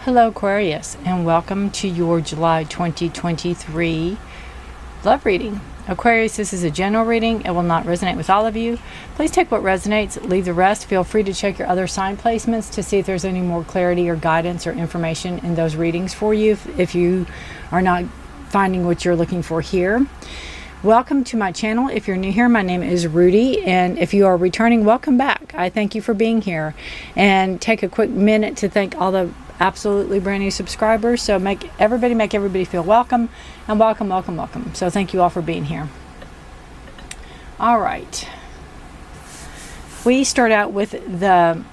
Hello Aquarius, and welcome to your July 2023 love reading. Aquarius, this is a general reading. It will not resonate with all of you. Please take what resonates, leave the rest. Feel free to check your other sign placements to see if there's any more clarity or guidance or information in those readings for you if you are not finding what you're looking for here. Welcome to my channel. If you're new here, my name is Rudy, and if you are returning, welcome back. I thank you for being here, and take a quick minute to thank all the absolutely brand new subscribers. So make everybody feel welcome, and welcome. So thank you all for being here. All right, we start out with the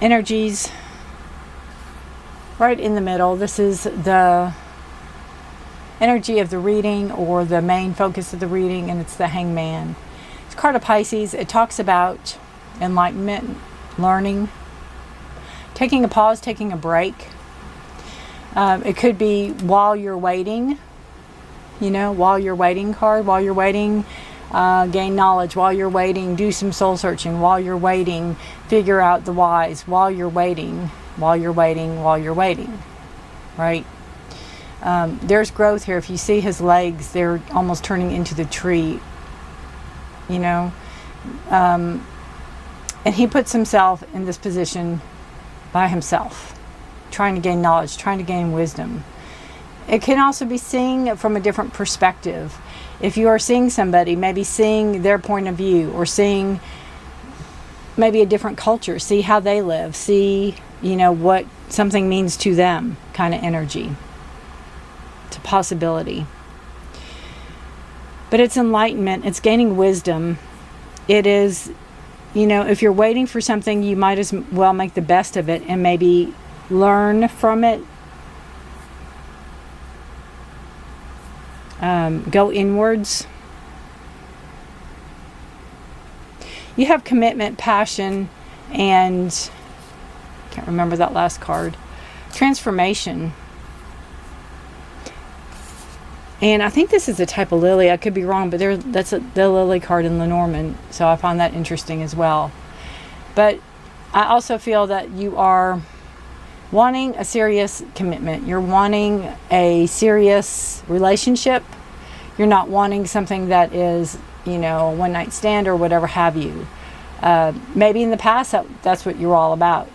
energies right in the middle. This is the energy of the reading, or the main focus of the reading, and it's the Hangman. It's a card of Pisces. It talks about enlightenment, learning, taking a pause, taking a break. It could be while you're waiting, while you're waiting card, while you're waiting, gain knowledge, while you're waiting, do some soul searching, while you're waiting, figure out the whys, while you're waiting, right? There's growth here. If you see his legs, they're almost turning into the tree, and he puts himself in this position by himself, trying to gain knowledge, trying to gain wisdom. It can also be seeing it from a different perspective. If you are seeing somebody, maybe seeing their point of view, or seeing maybe a different culture, see how they live, see, what something means to them, kind of energy. It's a possibility. But it's enlightenment, it's gaining wisdom. It is, if you're waiting for something, you might as well make the best of it and maybe learn from it. Go inwards. You have commitment, passion, and can't remember that last card. Transformation. And I think this is a type of lily. I could be wrong, but that's the lily card in Lenormand. So I found that interesting as well. But I also feel that you are wanting a serious commitment. You're wanting a serious relationship. You're not wanting something that is, a one-night stand or whatever have you. Maybe in the past that's what you're all about.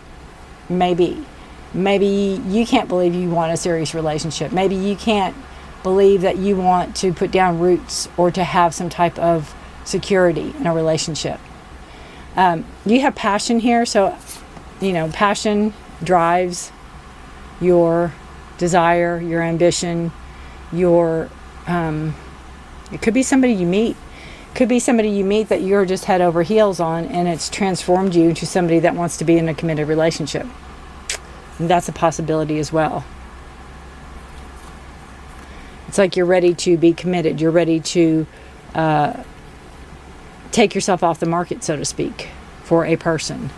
Maybe you can't believe you want a serious relationship. Maybe you can't believe that you want to put down roots or to have some type of security in a relationship. You have passion here, so passion drives your desire, your ambition, your it could be somebody you meet. Could be somebody you meet that you're just head over heels on, and it's transformed you into somebody that wants to be in a committed relationship. And that's a possibility as well. It's like you're ready to be committed. You're ready to take yourself off the market, so to speak, for a person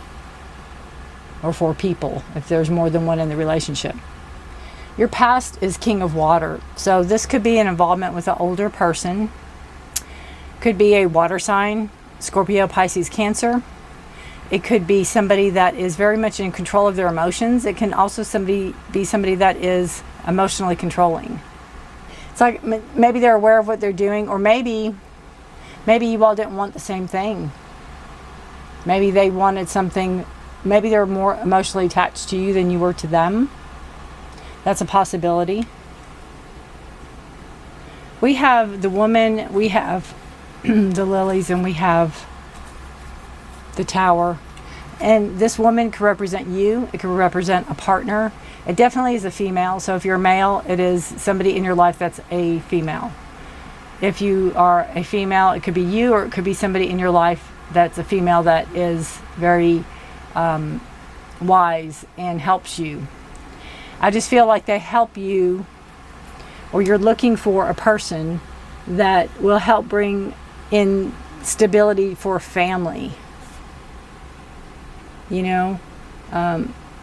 or for people, if there's more than one in the relationship. Your past is King of Water. So this could be an involvement with an older person. Could be a water sign, Scorpio, Pisces, Cancer. It could be somebody that is very much in control of their emotions. It can also be somebody that is emotionally controlling. It's like maybe they're aware of what they're doing, or maybe you all didn't want the same thing. Maybe they wanted something, maybe they're more emotionally attached to you than you were to them. That's a possibility. We have the woman, we have the lilies, and we have the Tower. And this woman could represent you. It could represent a partner. It definitely is a female. So if you're a male, it is somebody in your life that's a female. If you are a female, it could be you, or it could be somebody in your life that's a female that is very wise and helps you. I just feel like they help you, or you're looking for a person that will help bring in stability for a family.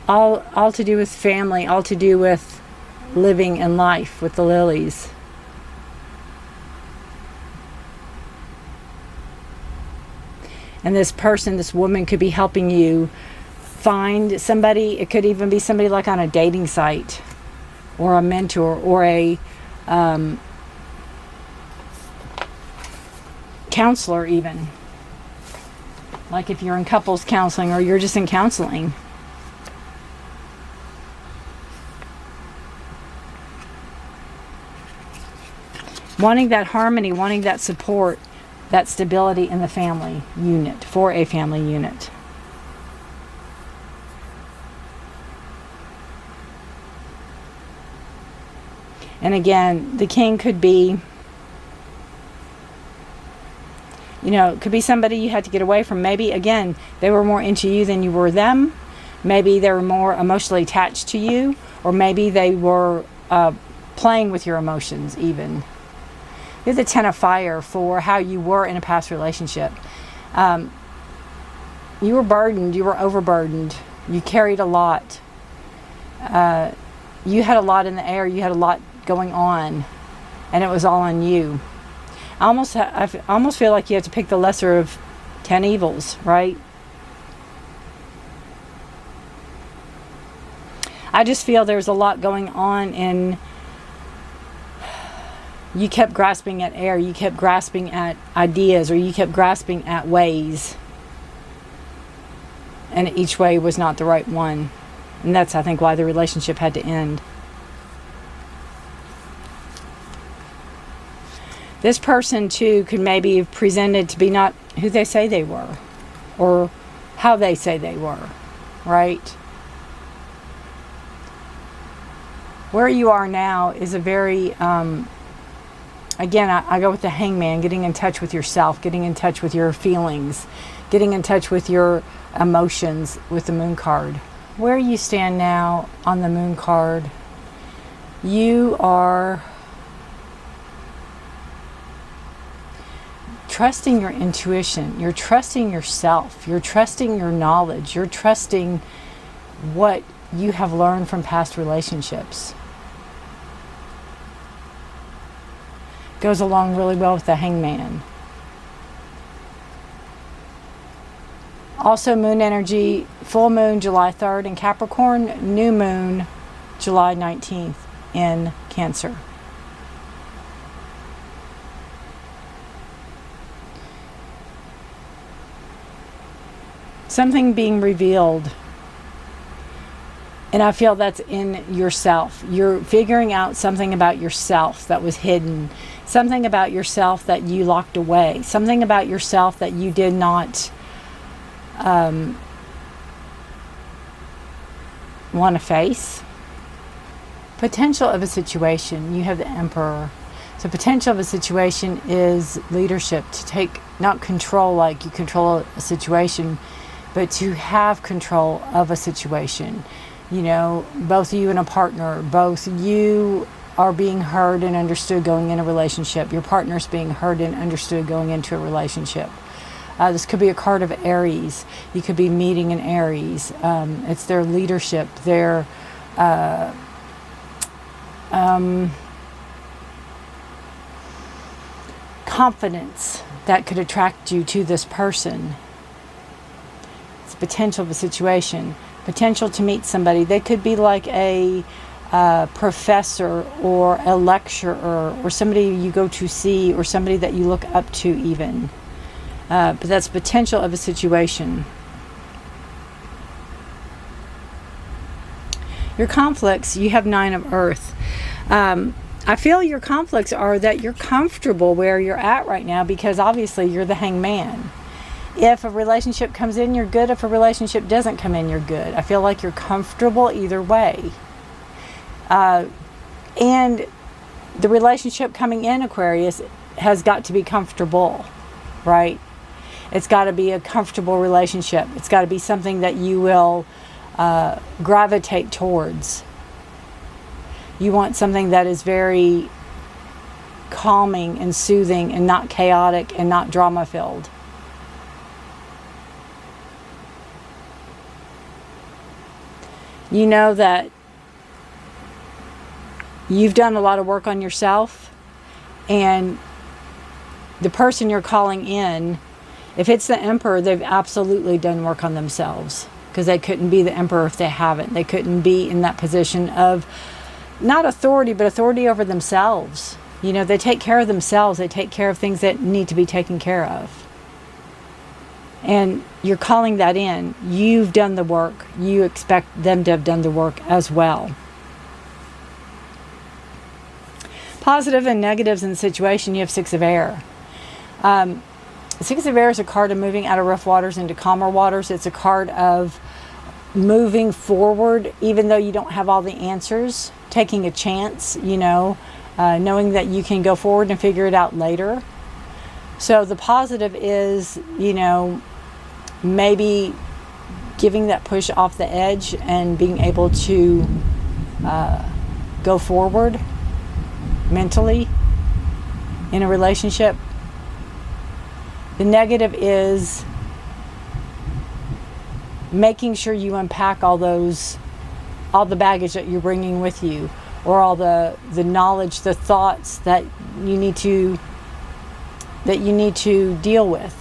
All to do with family, all to do with living in life with the lilies. And this person, this woman, could be helping you find somebody. It could even be somebody like on a dating site, or a mentor, or a counselor even. Like if you're in couples counseling, or you're just in counseling. Wanting that harmony, wanting that support, that stability in the family unit, for a family unit. And again, the king could be, it could be somebody you had to get away from. Maybe, again, they were more into you than you were them. Maybe they were more emotionally attached to you. Or maybe they were playing with your emotions even. You're the Ten of Fire for how you were in a past relationship. You were burdened. You were overburdened. You carried a lot. You had a lot in the air. You had a lot going on. And it was all on you. I almost feel like you have to pick the lesser of 10 evils, right? I just feel there's a lot going on in... You kept grasping at air, you kept grasping at ideas, or you kept grasping at ways. And each way was not the right one. And that's, I think, why the relationship had to end. This person, too, could maybe have presented to be not who they say they were. Or how they say they were. Right? Where you are now is a very... Again, I go with the Hangman, getting in touch with yourself, getting in touch with your feelings, getting in touch with your emotions with the Moon card. Where you stand now on the Moon card, you are trusting your intuition, you're trusting yourself, you're trusting your knowledge, you're trusting what you have learned from past relationships. Goes along really well with the Hangman. Also moon energy, full moon July 3rd in Capricorn, new moon July 19th in Cancer. Something being revealed. And I feel that's in yourself. You're figuring out something about yourself that was hidden. Something about yourself that you locked away. Something about yourself that you did not want to face. Potential of a situation. You have the Emperor. So potential of a situation is leadership. To take, not control like you control a situation, but to have control of a situation. Both you and a partner, both you are being heard and understood going in a relationship. Your partner's being heard and understood going into a relationship. This could be a card of Aries. You could be meeting an Aries. It's their leadership, their confidence that could attract you to this person. It's potential of a situation. Potential to meet somebody. They could be like a professor or a lecturer or somebody you go to see or somebody that you look up to even. But that's potential of a situation. Your conflicts, you have 9 of Earth. I feel your conflicts are that you're comfortable where you're at right now because obviously you're the Hangman. If a relationship comes in, you're good. If a relationship doesn't come in, you're good. I feel like you're comfortable either way. And the relationship coming in, Aquarius, has got to be comfortable, right? It's got to be a comfortable relationship. It's got to be something that you will gravitate towards. You want something that is very calming and soothing and not chaotic and not drama-filled. You know that you've done a lot of work on yourself, and the person you're calling in, if it's the Emperor, they've absolutely done work on themselves. because they couldn't be the emperor if they haven't. They couldn't be in that position of not authority, but authority over themselves. You know, they take care of themselves. They take care of things that need to be taken care of. And you're calling that in. You've done the work. You expect them to have done the work as well. Positive and negatives in the situation, you have Six of Air. Six of Air is a card of moving out of rough waters into calmer waters. It's a card of moving forward, even though you don't have all the answers. Taking a chance, you know, knowing that you can go forward and figure it out later. So the positive is, you know, maybe giving that push off the edge and being able to go forward mentally in a relationship. The negative is making sure you unpack all the baggage that you're bringing with you, or all the knowledge, the thoughts that you need to deal with.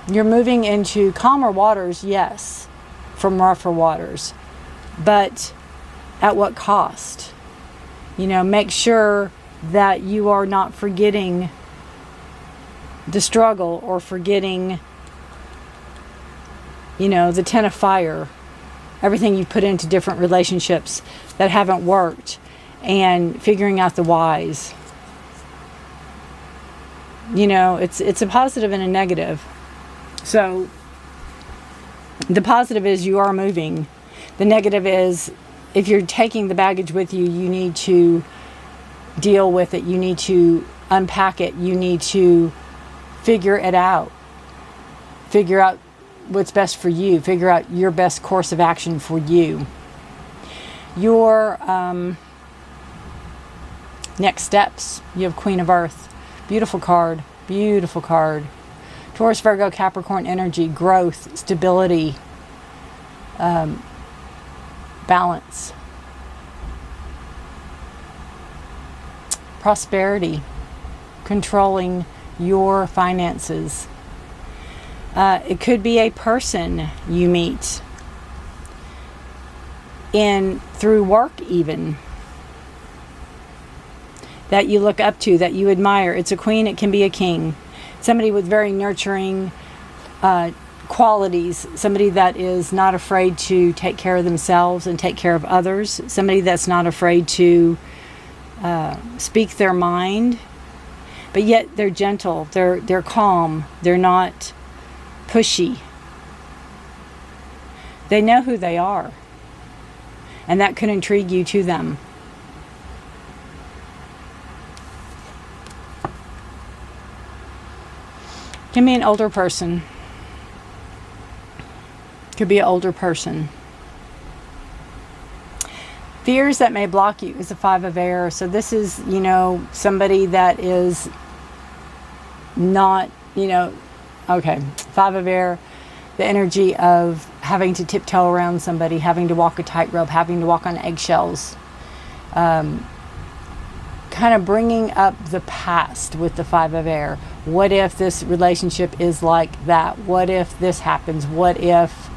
You're moving into calmer waters, yes, from rougher waters, but at what cost? You know, make sure that you are not forgetting the struggle, or forgetting, you know, the 10 of fire, everything you've put into different relationships that haven't worked, and figuring out the whys. You know, it's a positive and a negative. So the positive is you are moving. The negative is, if you're taking the baggage with you, you need to deal with it. You need to unpack it. You need to figure it out. Figure out what's best for you. Figure out your best course of action for you. Your next steps. You have Queen of Earth. Beautiful card. Beautiful card. Taurus, Virgo, Capricorn energy. Growth. Stability. Balance. Prosperity. Controlling your finances. It could be a person you meet through work, even, that you look up to, that you admire. It's a queen, it can be a king. Somebody with very nurturing qualities. Somebody that is not afraid to take care of themselves and take care of others. Somebody that's not afraid to speak their mind, but yet they're gentle. They're calm. They're not pushy. They know who they are, and that could intrigue you to them. Can be an older person. Could be an older person. Fears that may block you is the Five of Air. So this is, you know, somebody that is not, you know, okay, Five of Air, the energy of having to tiptoe around somebody, having to walk a tightrope, having to walk on eggshells. Kind of bringing up the past with the Five of Air. What if this relationship is like that? What if this happens? What if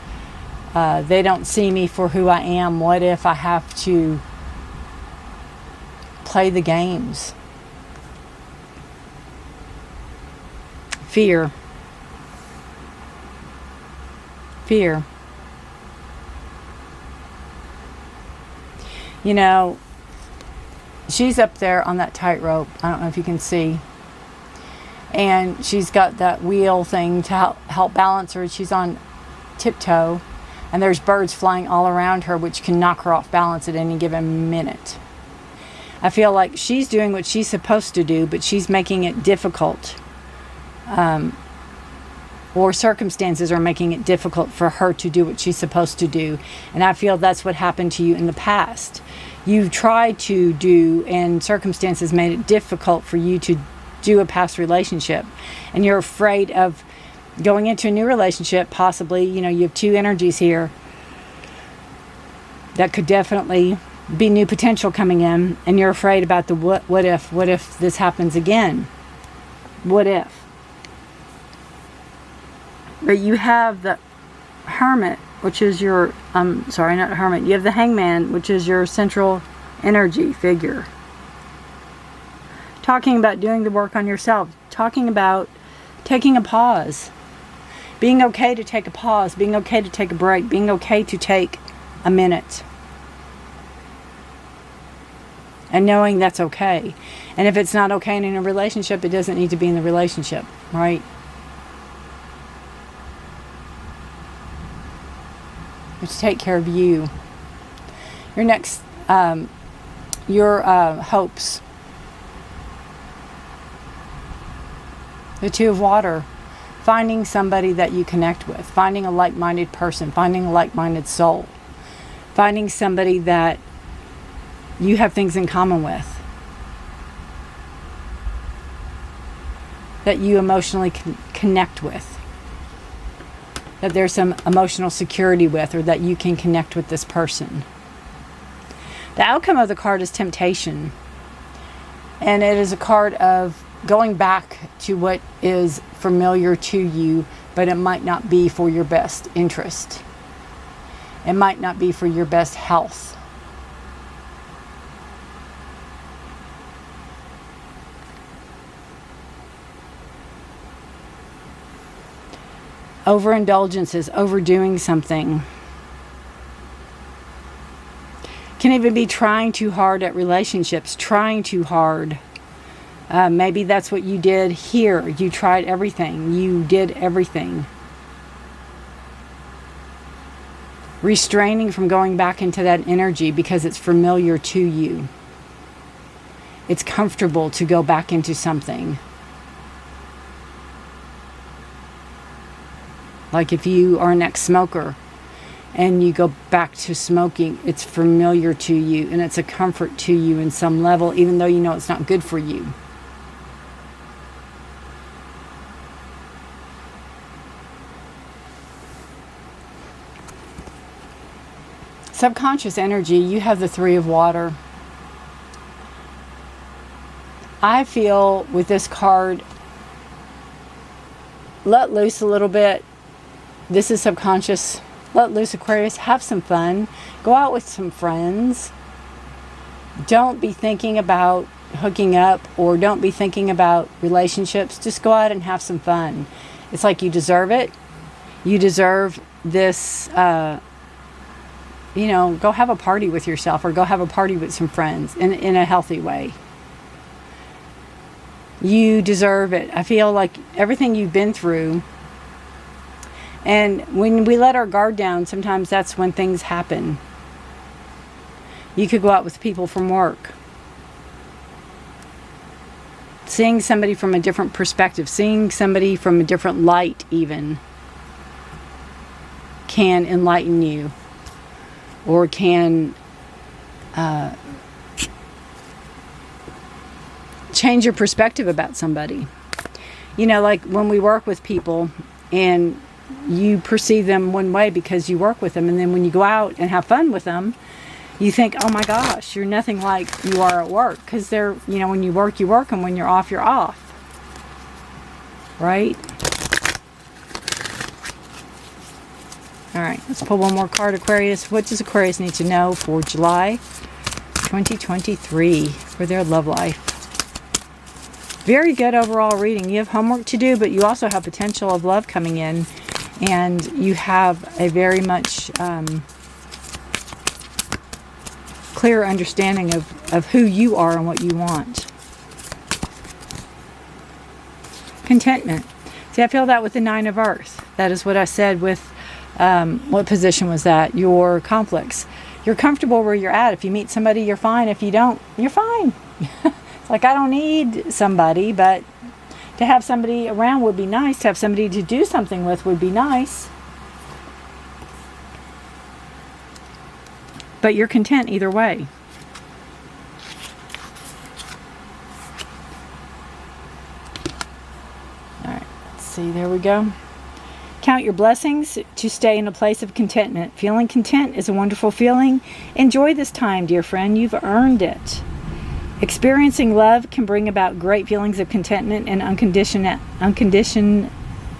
they don't see me for who I am? What if I have to play the games? Fear. Fear. You know, she's up there on that tightrope. I don't know if you can see. And she's got that wheel thing to help balance her. She's on tiptoe. And there's birds flying all around her, which can knock her off balance at any given minute. I feel like she's doing what she's supposed to do, but she's making it difficult. Or circumstances are making it difficult for her to do what she's supposed to do. And I feel that's what happened to you in the past. You tried to do, and circumstances made it difficult for you to do a past relationship. And you're afraid of going into a new relationship, possibly. You know, you have two energies here that could definitely be new potential coming in, and you're afraid about the what if this happens again? What if? But you have the Hermit, which is your, sorry, not Hermit. You have the Hangman, which is your central energy figure. Talking about doing the work on yourself. Talking about taking a pause. Being okay to take a pause. Being okay to take a break. Being okay to take a minute. And knowing that's okay. And if it's not okay in a relationship, it doesn't need to be in the relationship, right? But to take care of you. Your next, your hopes. The Two of Water. Finding somebody that you connect with. Finding a like-minded person. Finding a like-minded soul. Finding somebody that you have things in common with. That you emotionally connect with. That there's some emotional security with, or that you can connect with this person. The outcome of the card is temptation. And it is a card of going back to what is familiar to you, but it might not be for your best interest. It might not be for your best health. Overindulgences, overdoing something. Can even be trying too hard at relationships, trying too hard. Maybe that's what you did here. You tried everything. You did everything. Restraining from going back into that energy because it's familiar to you. It's comfortable to go back into something. Like if you are an ex-smoker and you go back to smoking, it's familiar to you and it's a comfort to you in some level, even though you know it's not good for you. Subconscious energy, you have the Three of Water. I feel with this card, let loose a little bit. This is subconscious. Let loose, Aquarius. Have some fun. Go out with some friends. Don't be thinking about hooking up, or don't be thinking about relationships. Just go out and have some fun. It's like you deserve it. You deserve this, go have a party with yourself, or go have a party with some friends in a healthy way. You deserve it. I feel like everything you've been through, and when we let our guard down, sometimes that's when things happen. You could go out with people from work. Seeing somebody from a different perspective, seeing somebody from a different light even, can enlighten you, or can change your perspective about somebody. Like when we work with people and you perceive them one way because you work with them, and then when you go out and have fun with them, you think, oh my gosh, you're nothing like you are at work. Because they're, when you work, and when you're off, you're off. Right? All right, let's pull one more card, Aquarius. What does Aquarius need to know for July 2023 for their love life? Very good overall reading. You have homework to do, but you also have potential of love coming in. And you have a very much clear understanding of who you are and what you want. Contentment. See, I feel that with the Nine of Earth. That is what I said with, what position was that? Your conflicts. You're comfortable where you're at. If you meet somebody, you're fine. If you don't, you're fine. It's like, I don't need somebody, but to have somebody around would be nice. To have somebody to do something with would be nice. But you're content either way. Alright, let's see. There we go. Count your blessings to stay in a place of contentment. Feeling content is a wonderful feeling. Enjoy this time, dear friend. You've earned it. Experiencing love can bring about great feelings of contentment and unconditional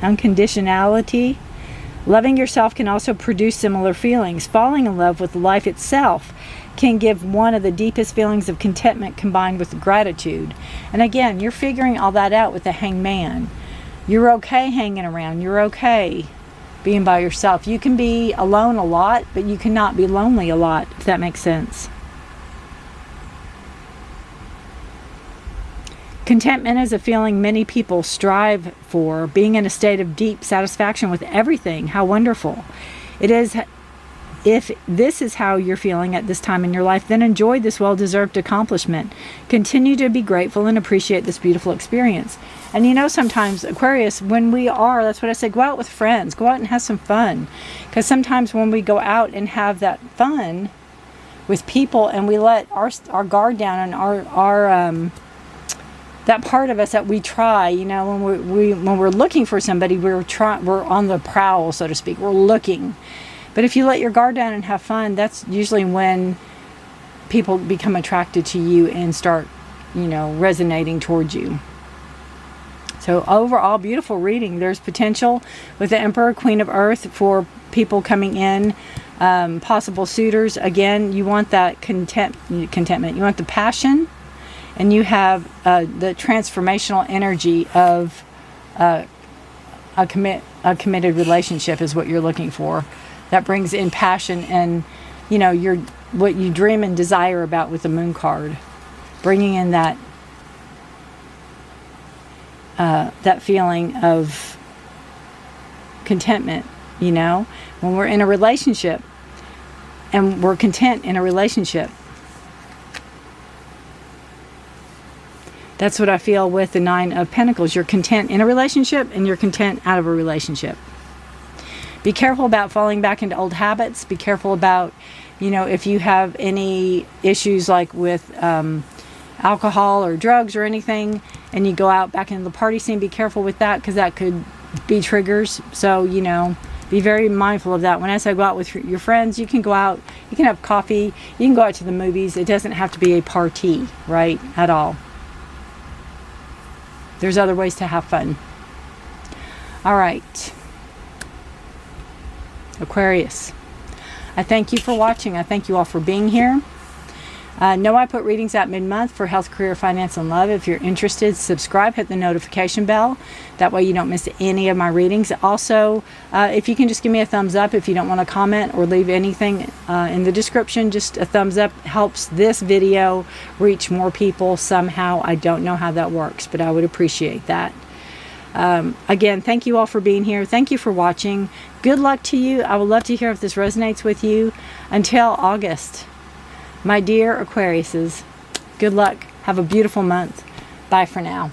unconditionality. Loving yourself can also produce similar feelings. Falling in love with life itself can give one of the deepest feelings of contentment combined with gratitude. And again, you're figuring all that out with the Hangman. You're okay hanging around. You're okay being by yourself. You can be alone a lot, but you cannot be lonely a lot, if that makes sense. Contentment is a feeling many people strive for, being in a state of deep satisfaction with everything. How wonderful. It is. If this is how you're feeling at this time in your life, then enjoy this well-deserved accomplishment. Continue to be grateful and appreciate this beautiful experience. And you know, sometimes, Aquarius, when we are, that's what I say, go out with friends. Go out and have some fun. Because sometimes when we go out and have that fun with people and we let our guard down and our that part of us that we try, you know, when we're looking for somebody, we're on the prowl, so to speak. We're looking. But if you let your guard down and have fun, that's usually when people become attracted to you and start, you know, resonating towards you. So overall, beautiful reading. There's potential with the Emperor, Queen of Earth for people coming in, possible suitors. Again, you want that contentment. You want the passion. And you have the transformational energy of a committed relationship is what you're looking for. That brings in passion and, you know, what you dream and desire about with the Moon card. Bringing in that feeling of contentment, you know. When we're in a relationship and we're content in a relationship. That's what I feel with the Nine of Pentacles. You're content in a relationship and you're content out of a relationship. Be careful about falling back into old habits. Be careful about, you know, if you have any issues like with alcohol or drugs or anything, and you go out back into the party scene, be careful with that because that could be triggers. So, you know, be very mindful of that. When I say go out with your friends, you can go out, you can have coffee, you can go out to the movies. It doesn't have to be a party, right, at all. There's other ways to have fun. All right. Aquarius, I thank you for watching. I thank you all for being here. Know I put readings out mid-month for health, career, finance, and love. If you're interested, subscribe, hit the notification bell. That way you don't miss any of my readings. Also, if you can just give me a thumbs up if you don't want to comment or leave anything in the description, just a thumbs up helps this video reach more people somehow. I don't know how that works, but I would appreciate that. Again, thank you all for being here. Thank you for watching. Good luck to you. I would love to hear if this resonates with you. Until August, my dear Aquariuses, good luck. Have a beautiful month. Bye for now.